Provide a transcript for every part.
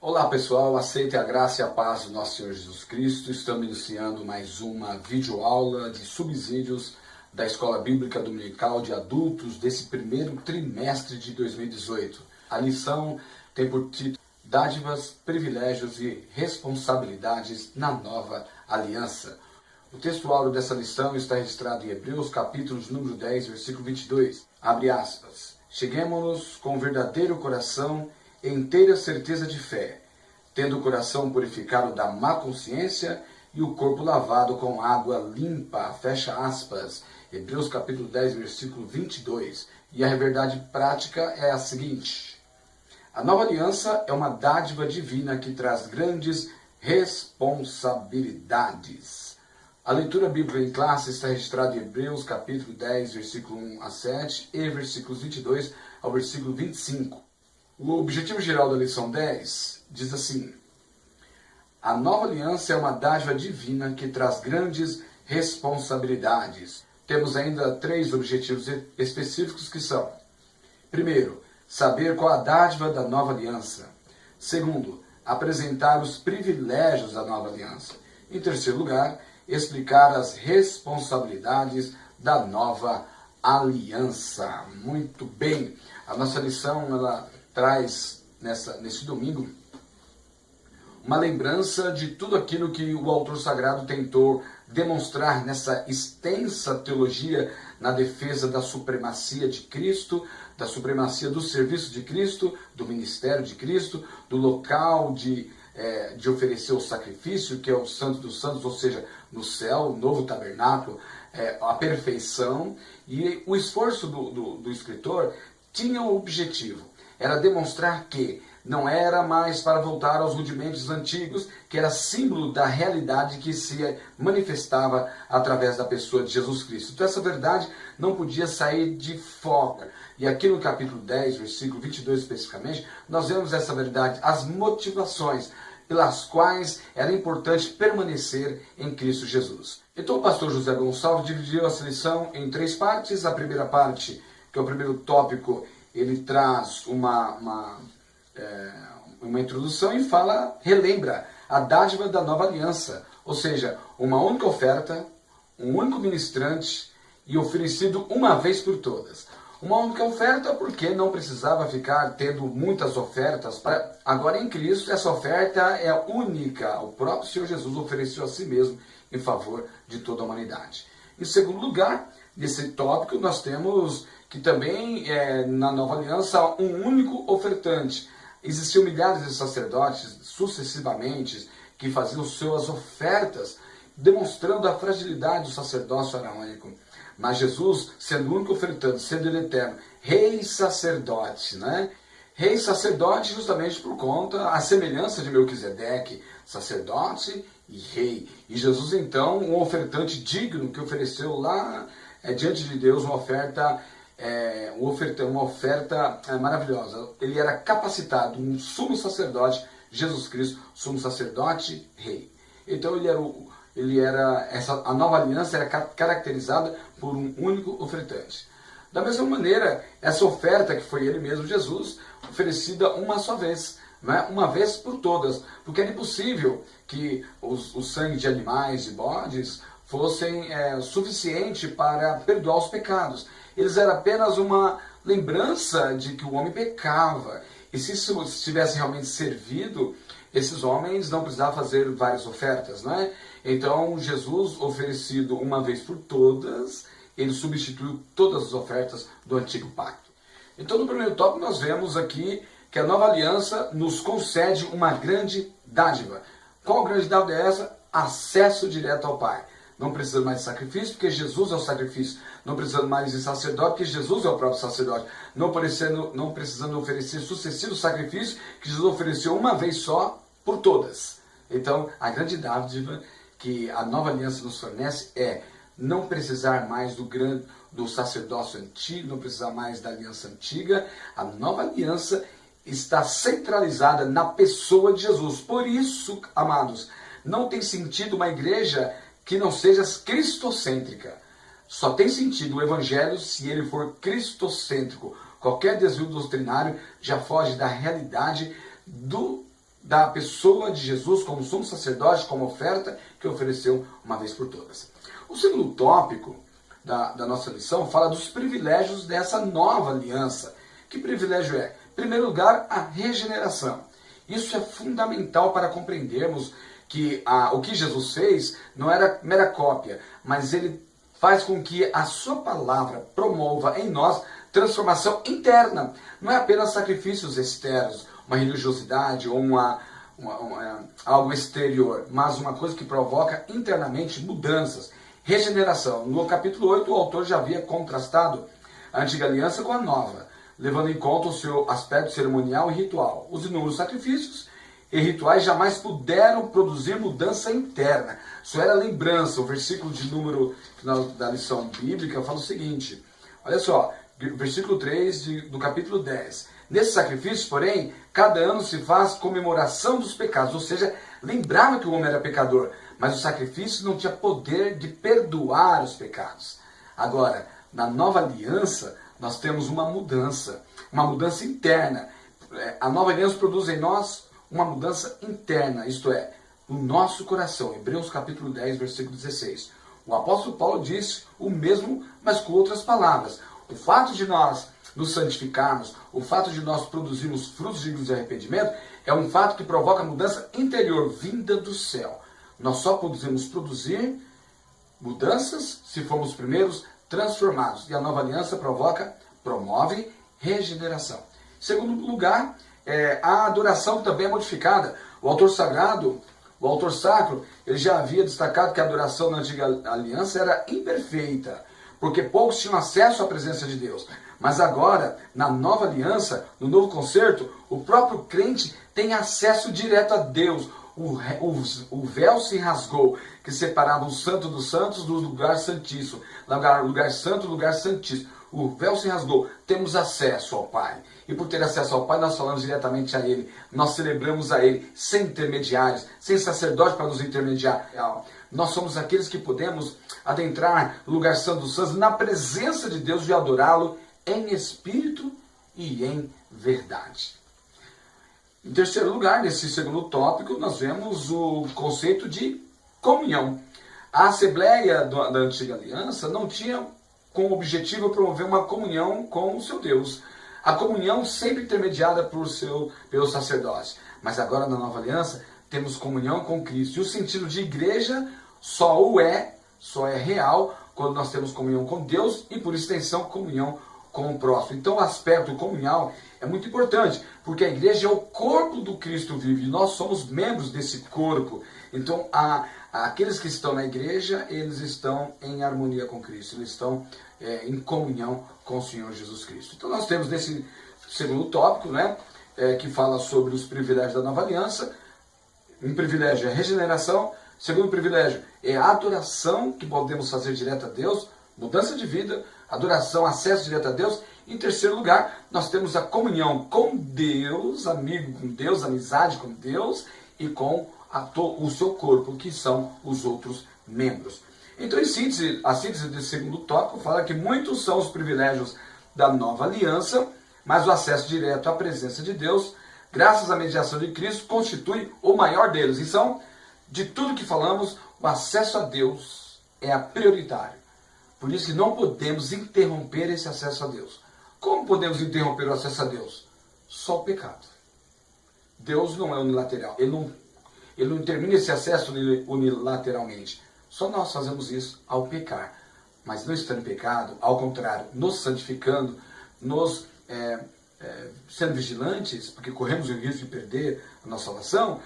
Olá pessoal, aceite a graça e a paz do nosso Senhor Jesus Cristo. Estamos iniciando mais uma videoaula de subsídios da Escola Bíblica Dominical de Adultos desse primeiro trimestre de 2018. A lição tem por título Dádivas, Privilégios e Responsabilidades na Nova Aliança. O texto áureo dessa lição está registrado em Hebreus, capítulo número 10, versículo 22. Abre aspas. Cheguemo-nos com verdadeiro coração e inteira certeza de fé, tendo o coração purificado da má consciência e o corpo lavado com água limpa. Fecha aspas. Hebreus capítulo 10, versículo 22. E a verdade prática é a seguinte. A nova aliança é uma dádiva divina que traz grandes responsabilidades. A leitura bíblica em classe está registrada em Hebreus capítulo 10, versículo 1 a 7 e versículos 22 ao versículo 25. O objetivo geral da lição 10 diz assim: a nova aliança é uma dádiva divina que traz grandes responsabilidades. Temos ainda 3 objetivos específicos que são: primeiro, saber qual a dádiva da nova aliança. Segundo, apresentar os privilégios da nova aliança. Em terceiro lugar, explicar as responsabilidades da nova aliança. Muito bem, a nossa lição ela traz nesse domingo uma lembrança de tudo aquilo que o autor sagrado tentou demonstrar nessa extensa teologia na defesa da supremacia de Cristo, da supremacia do serviço de Cristo, do ministério de Cristo, do local de oferecer o sacrifício, que é o Santo dos Santos, ou seja, no céu, o novo tabernáculo, a perfeição. E o esforço do escritor tinha um objetivo. Era demonstrar que não era mais para voltar aos rudimentos antigos, que era símbolo da realidade que se manifestava através da pessoa de Jesus Cristo. Então essa verdade não podia sair de foco. E aqui no capítulo 10, versículo 22 especificamente, nós vemos essa verdade, as motivações pelas quais era importante permanecer em Cristo Jesus. Então o pastor José Gonçalves dividiu essa lição em 3 partes. A primeira parte, que é o primeiro tópico, ele traz uma introdução e relembra a dádiva da nova aliança, ou seja, uma única oferta, um único ministrante e oferecido uma vez por todas. Uma única oferta porque não precisava ficar tendo muitas ofertas. Agora em Cristo essa oferta é única. O próprio Senhor Jesus ofereceu a si mesmo em favor de toda a humanidade. Em segundo lugar, nesse tópico nós temos que também na nova aliança um único ofertante. Existiam milhares de sacerdotes sucessivamente que faziam suas ofertas, demonstrando a fragilidade do sacerdócio araônico. Mas Jesus, sendo o único ofertante, sendo ele eterno, rei sacerdote, né? Rei sacerdote justamente por conta, a semelhança de Melquisedeque, sacerdote e rei. E Jesus então, um ofertante digno que ofereceu lá diante de Deus uma oferta maravilhosa. Ele era capacitado, um sumo sacerdote, Jesus Cristo, sumo sacerdote, rei. Então a nova aliança era caracterizada por um único ofertante. Da mesma maneira, essa oferta que foi ele mesmo, Jesus, oferecida uma só vez, né? Uma vez por todas, porque era impossível que o sangue de animais e bodes fossem suficiente para perdoar os pecados. Eles eram apenas uma lembrança de que o homem pecava. E se isso tivesse realmente servido, esses homens não precisavam fazer várias ofertas, né? Então, Jesus, oferecido uma vez por todas, ele substituiu todas as ofertas do antigo pacto. Então, no primeiro tópico, nós vemos aqui que a nova aliança nos concede uma grande dádiva. Qual grande dádiva é essa? Acesso direto ao Pai. Não precisando mais de sacrifício, porque Jesus é o sacrifício. Não precisando mais de sacerdote, porque Jesus é o próprio sacerdote. Não precisando oferecer sucessivos sacrifícios, que Jesus ofereceu uma vez só por todas. Então, a grande dádiva que a nova aliança nos fornece é não precisar mais do sacerdócio antigo, não precisar mais da aliança antiga. A nova aliança está centralizada na pessoa de Jesus. Por isso, amados, não tem sentido uma igreja que não seja cristocêntrica. Só tem sentido o evangelho se ele for cristocêntrico. Qualquer desvio doutrinário já foge da realidade da pessoa de Jesus como sumo sacerdote, como oferta que ofereceu uma vez por todas. O segundo tópico da nossa lição fala dos privilégios dessa nova aliança. Que privilégio é? Em primeiro lugar, a regeneração. Isso é fundamental para compreendermos que o que Jesus fez não era mera cópia, mas ele faz com que a sua palavra promova em nós transformação interna. Não é apenas sacrifícios externos, uma religiosidade ou algo exterior, mas uma coisa que provoca internamente mudanças, regeneração. No capítulo 8, o autor já havia contrastado a antiga aliança com a nova, levando em conta o seu aspecto cerimonial e ritual. Os inúmeros sacrifícios e rituais jamais puderam produzir mudança interna. Isso era lembrança. O versículo de número da lição bíblica fala o seguinte, olha só, versículo 3 do capítulo 10. Nesses sacrifícios, porém, cada ano se faz comemoração dos pecados, ou seja, lembrava que o homem era pecador, mas o sacrifício não tinha poder de perdoar os pecados. Agora, na nova aliança, nós temos uma mudança interna. A nova aliança produz em nós uma mudança interna, isto é, no nosso coração. Hebreus capítulo 10, versículo 16. O apóstolo Paulo disse o mesmo, mas com outras palavras. O fato de nós nos santificarmos, o fato de nós produzirmos frutos dignos de arrependimento, é um fato que provoca mudança interior, vinda do céu. Nós só podemos produzir mudanças se formos primeiros transformados. E a nova aliança promove regeneração. Em segundo lugar, a adoração também é modificada. O autor sacro, ele já havia destacado que a adoração na antiga aliança era imperfeita, porque poucos tinham acesso à presença de Deus. Mas agora, na nova aliança, no novo concerto, o próprio crente tem acesso direto a Deus. O véu se rasgou, que separava o santo dos santos do lugar santíssimo. Lugar santo, lugar santíssimo. O véu se rasgou. Temos acesso ao Pai. E por ter acesso ao Pai, nós falamos diretamente a Ele. Nós celebramos a Ele, sem intermediários, sem sacerdote para nos intermediar. Nós somos aqueles que podemos adentrar no lugar santo dos santos, na presença de Deus, e adorá-lo em espírito e em verdade. Em terceiro lugar, nesse segundo tópico, nós vemos o conceito de comunhão. A Assembleia da Antiga Aliança não tinha como objetivo promover uma comunhão com o seu Deus. A comunhão sempre intermediada pelo sacerdócio. Mas agora, na Nova Aliança, temos comunhão com Cristo. E o sentido de igreja só é real quando nós temos comunhão com Deus e, por extensão, comunhão com o próximo. Então, o aspecto comunhal é muito importante, porque a igreja é o corpo do Cristo vivo e nós somos membros desse corpo. Então, aqueles que estão na igreja, eles estão em harmonia com Cristo, eles estão em comunhão com o Senhor Jesus Cristo. Então, nós temos nesse segundo tópico, que fala sobre os privilégios da nova aliança. Um privilégio é a regeneração, segundo privilégio é a adoração que podemos fazer direto a Deus, mudança de vida, adoração, acesso direto a Deus. Em terceiro lugar, nós temos a comunhão com Deus, amigo com Deus, amizade com Deus e com o seu corpo, que são os outros membros. Então, a síntese desse segundo tópico fala que muitos são os privilégios da nova aliança, mas o acesso direto à presença de Deus, graças à mediação de Cristo, constitui o maior deles. Então, de tudo que falamos, o acesso a Deus é prioritário. Por isso que não podemos interromper esse acesso a Deus. Como podemos interromper o acesso a Deus? Só o pecado. Deus não é unilateral. Ele não termina esse acesso unilateralmente. Só nós fazemos isso ao pecar. Mas não estando em pecado, ao contrário, nos santificando, nos sendo vigilantes, porque corremos o risco de perder a nossa salvação.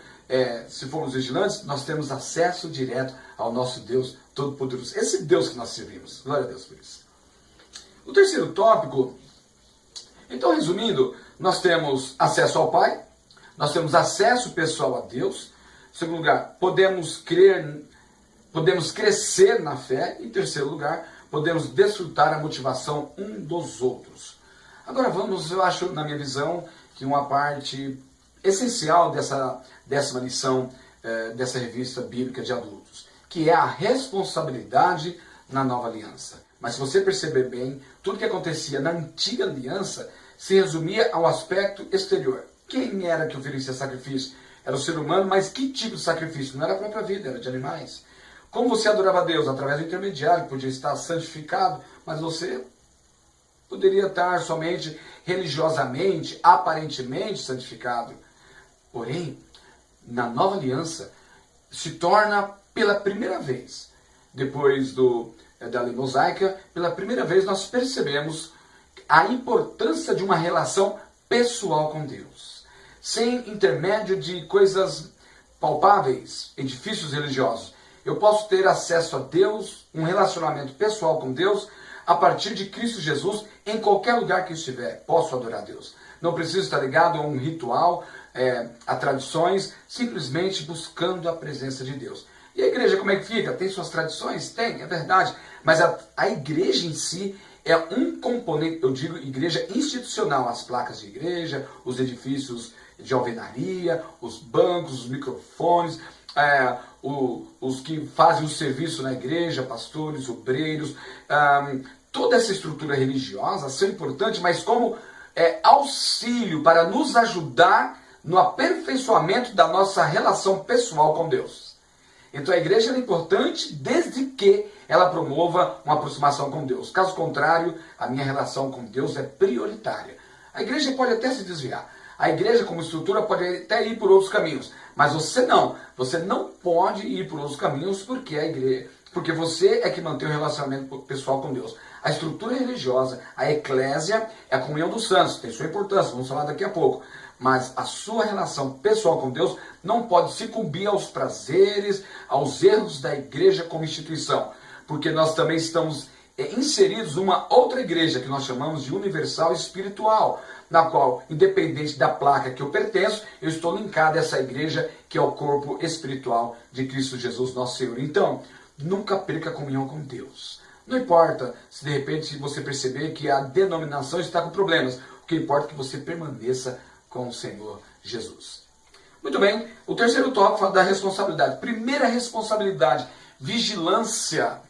Se formos vigilantes, nós temos acesso direto ao nosso Deus Todo-Poderoso. Esse Deus que nós servimos. Glória a Deus por isso. O terceiro tópico, então resumindo, nós temos acesso ao Pai, nós temos acesso pessoal a Deus. Em segundo lugar, podemos crescer na fé. Em terceiro lugar, podemos desfrutar a motivação um dos outros. Agora eu acho, na minha visão, que uma parte essencial dessa 10ª lição dessa revista bíblica de adultos, que é a responsabilidade na nova aliança. Mas se você perceber bem, tudo que acontecia na antiga aliança se resumia ao aspecto exterior. Quem era que oferecia sacrifício? era o ser humano, mas que tipo de sacrifício? Não era a própria vida, era de animais. Como você adorava a Deus? Através do intermediário, que podia estar santificado, mas você poderia estar somente religiosamente, aparentemente santificado. Porém, na nova aliança, se torna pela primeira vez, depois da lei mosaica, pela primeira vez nós percebemos a importância de uma relação pessoal com Deus. Sem intermédio de coisas palpáveis, edifícios religiosos. Eu posso ter acesso a Deus, um relacionamento pessoal com Deus, a partir de Cristo Jesus, em qualquer lugar que estiver. Posso adorar Deus. Não preciso estar ligado a um ritual, a tradições, simplesmente buscando a presença de Deus. E a igreja como é que fica? Tem suas tradições? Tem, é verdade. Mas a igreja em si é um componente, eu digo igreja institucional, as placas de igreja, os edifícios de alvenaria, os bancos, os microfones, os que fazem o serviço na igreja, pastores, obreiros, toda essa estrutura religiosa são importantes, mas como auxílio para nos ajudar no aperfeiçoamento da nossa relação pessoal com Deus. Então a igreja é importante desde que ela promova uma aproximação com Deus. Caso contrário, a minha relação com Deus é prioritária. A igreja pode até se desviar. A igreja como estrutura pode até ir por outros caminhos. Mas você não. Você não pode ir por outros caminhos porque você é que mantém o relacionamento pessoal com Deus. A estrutura religiosa, a eclésia, é a comunhão dos santos. Tem sua importância, vamos falar daqui a pouco. Mas a sua relação pessoal com Deus não pode sucumbir aos prazeres, aos erros da igreja como instituição. Porque nós também estamos inseridos numa outra igreja que nós chamamos de universal espiritual, na qual, independente da placa que eu pertenço, eu estou linkado a essa igreja que é o corpo espiritual de Cristo Jesus, nosso Senhor. Então, nunca perca a comunhão com Deus. Não importa se de repente você perceber que a denominação está com problemas, o que importa é que você permaneça com o Senhor Jesus. Muito bem, o terceiro tópico fala da responsabilidade. Primeira responsabilidade, vigilância.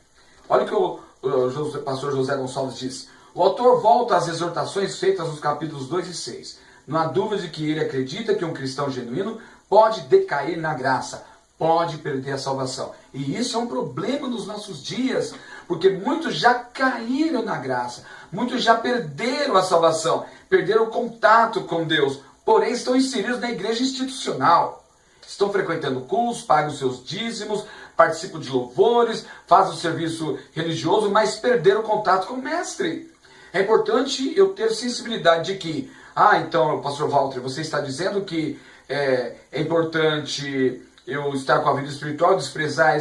Olha o que o pastor José Gonçalves diz. O autor volta às exortações feitas nos capítulos 2 e 6. Não há dúvida de que ele acredita que um cristão genuíno pode decair na graça, pode perder a salvação. E isso é um problema nos nossos dias, porque muitos já caíram na graça, muitos já perderam a salvação, perderam o contato com Deus, porém estão inseridos na igreja institucional. Estão frequentando cultos, pagam seus dízimos, participam de louvores, fazem o serviço religioso, mas perderam o contato com o mestre. É importante eu ter sensibilidade de que, então, pastor Walter, você está dizendo que é importante eu estar com a vida espiritual, desprezar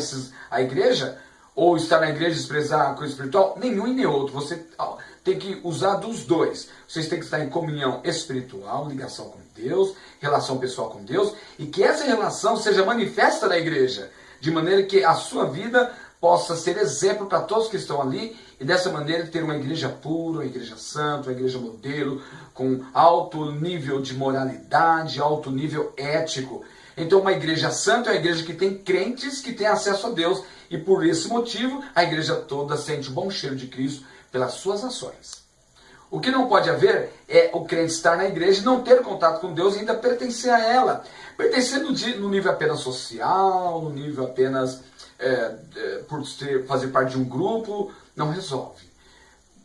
a igreja? Ou estar na igreja e desprezar a coisa espiritual? Nenhum e nem outro. Você tem que usar dos dois. Vocês têm que estar em comunhão espiritual, ligação com Deus, relação pessoal com Deus, e que essa relação seja manifesta na igreja, de maneira que a sua vida possa ser exemplo para todos que estão ali, e dessa maneira ter uma igreja pura, uma igreja santa, uma igreja modelo, com alto nível de moralidade, alto nível ético. Então uma igreja santa é uma igreja que tem crentes que têm acesso a Deus, e por esse motivo a igreja toda sente o bom cheiro de Cristo pelas suas ações. O que não pode haver é o crente estar na igreja e não ter contato com Deus e ainda pertencer a ela. Pertencer no nível apenas social, no nível apenas por fazer parte de um grupo, não resolve.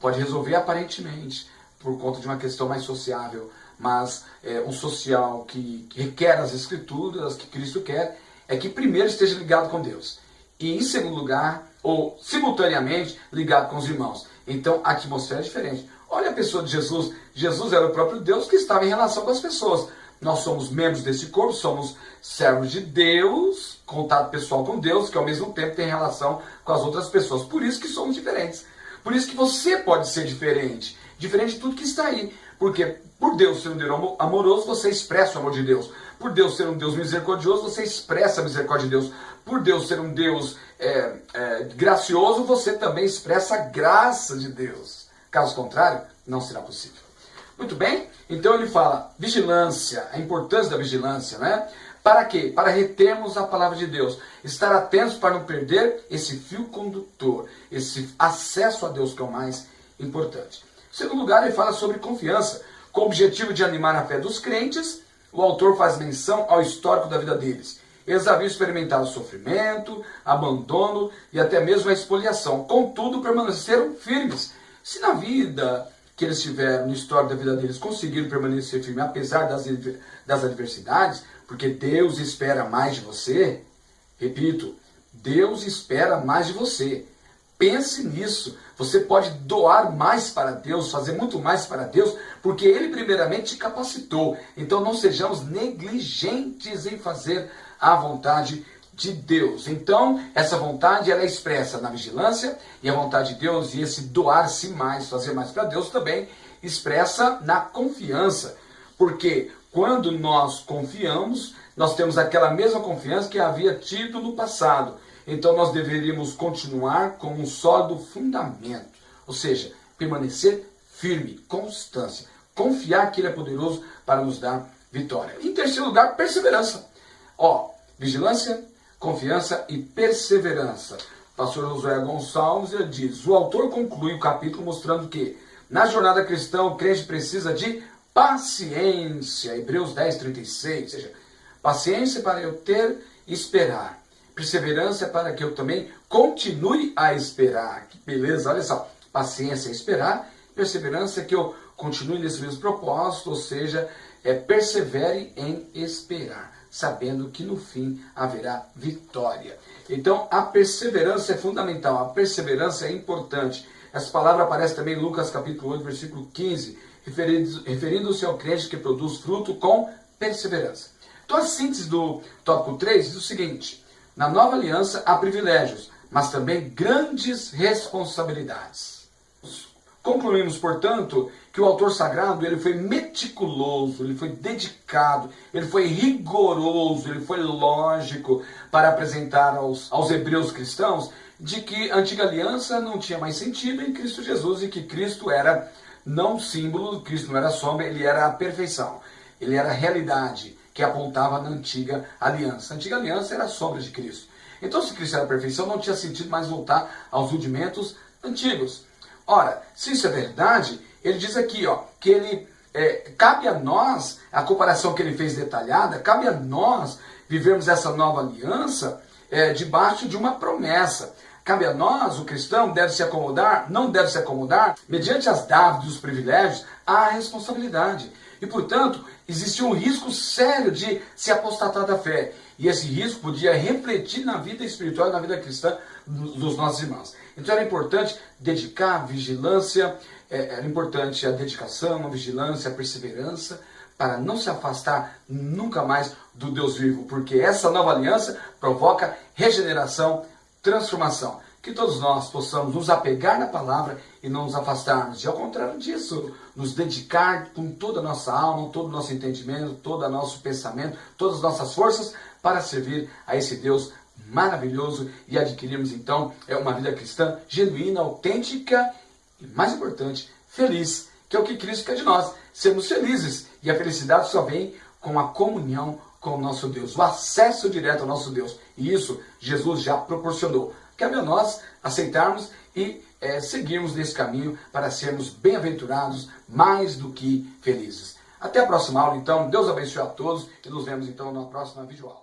Pode resolver aparentemente, por conta de uma questão mais sociável, mas um social que requer as escrituras, que Cristo quer, é que primeiro esteja ligado com Deus. E em segundo lugar, ou simultaneamente, ligado com os irmãos. Então a atmosfera é diferente. Olha a pessoa de Jesus. Jesus era o próprio Deus que estava em relação com as pessoas. Nós somos membros desse corpo, somos servos de Deus, contato pessoal com Deus, que ao mesmo tempo tem relação com as outras pessoas. Por isso que somos diferentes. Por isso que você pode ser diferente. Diferente de tudo que está aí. Porque por Deus ser um Deus amoroso, você expressa o amor de Deus. Por Deus ser um Deus misericordioso, você expressa a misericórdia de Deus. Por Deus ser um Deus gracioso, você também expressa a graça de Deus. Caso contrário, não será possível. Muito bem? Então ele fala vigilância, a importância da vigilância, né? Para quê? Para retermos a palavra de Deus. Estar atentos para não perder esse fio condutor, esse acesso a Deus que é o mais importante. Em segundo lugar, ele fala sobre confiança, com o objetivo de animar a fé dos crentes, o autor faz menção ao histórico da vida deles. Eles haviam experimentado sofrimento, abandono e até mesmo a expoliação. Contudo, permaneceram firmes. Se na vida que eles tiveram, no histórico da vida deles, conseguiram permanecer firmes, apesar das adversidades, porque Deus espera mais de você, repito, Deus espera mais de você. Pense nisso. Você pode doar mais para Deus, fazer muito mais para Deus, porque Ele primeiramente te capacitou. Então não sejamos negligentes em fazer a vontade de Deus. Então essa vontade ela é expressa na vigilância, e a vontade de Deus, e esse doar-se mais, fazer mais para Deus, também expressa na confiança. Porque quando nós confiamos, nós temos aquela mesma confiança que havia tido no passado. Então nós deveríamos continuar com um sólido fundamento, ou seja, permanecer firme, constância, confiar que Ele é poderoso para nos dar vitória. Em terceiro lugar, perseverança. Vigilância, confiança e perseverança. O pastor Josué Gonçalves ele diz, o autor conclui o capítulo mostrando que na jornada cristã o crente precisa de paciência. Hebreus 10:36, ou seja, paciência para eu ter e esperar. Perseverança para que eu também continue a esperar. Que beleza, olha só. Paciência é esperar, perseverança é que eu continue nesse mesmo propósito, ou seja, persevere em esperar, sabendo que no fim haverá vitória. Então a perseverança é fundamental, a perseverança é importante. Essa palavra aparece também em Lucas capítulo 8, versículo 15, referindo-se ao crente que produz fruto com perseverança. Então a síntese do tópico 3 diz o seguinte: na nova aliança há privilégios, mas também grandes responsabilidades. Concluímos, portanto, que o autor sagrado ele foi meticuloso, ele foi dedicado, ele foi rigoroso, ele foi lógico para apresentar aos hebreus cristãos de que a antiga aliança não tinha mais sentido em Cristo Jesus e que Cristo era não símbolo, Cristo não era sombra, ele era a perfeição, ele era a realidade que apontava na antiga aliança. A antiga aliança era a sombra de Cristo. Então, se Cristo era a perfeição, não tinha sentido mais voltar aos rudimentos antigos. Ora, se isso é verdade, ele diz aqui, que ele cabe a nós, a comparação que ele fez detalhada, cabe a nós vivermos essa nova aliança debaixo de uma promessa. Cabe a nós, o cristão, deve se acomodar, não deve se acomodar, mediante as dádivas e os privilégios, à responsabilidade. E, portanto, existia um risco sério de se apostatar da fé. E esse risco podia refletir na vida espiritual e na vida cristã dos nossos irmãos. Então era importante dedicar a vigilância, era importante a dedicação, a vigilância, a perseverança, para não se afastar nunca mais do Deus vivo, porque essa nova aliança provoca regeneração, transformação. Que todos nós possamos nos apegar na palavra e não nos afastarmos. E ao contrário disso, nos dedicar com toda a nossa alma, todo o nosso entendimento, todo o nosso pensamento, todas as nossas forças para servir a esse Deus maravilhoso e adquirirmos então uma vida cristã genuína, autêntica e, mais importante, feliz, que é o que Cristo quer de nós, sermos felizes. E a felicidade só vem com a comunhão com o nosso Deus, o acesso direto ao nosso Deus. E isso Jesus já proporcionou. Cabe a nós aceitarmos e seguirmos nesse caminho para sermos bem-aventurados, mais do que felizes. Até a próxima aula, então. Deus abençoe a todos e nos vemos, então, na próxima videoaula.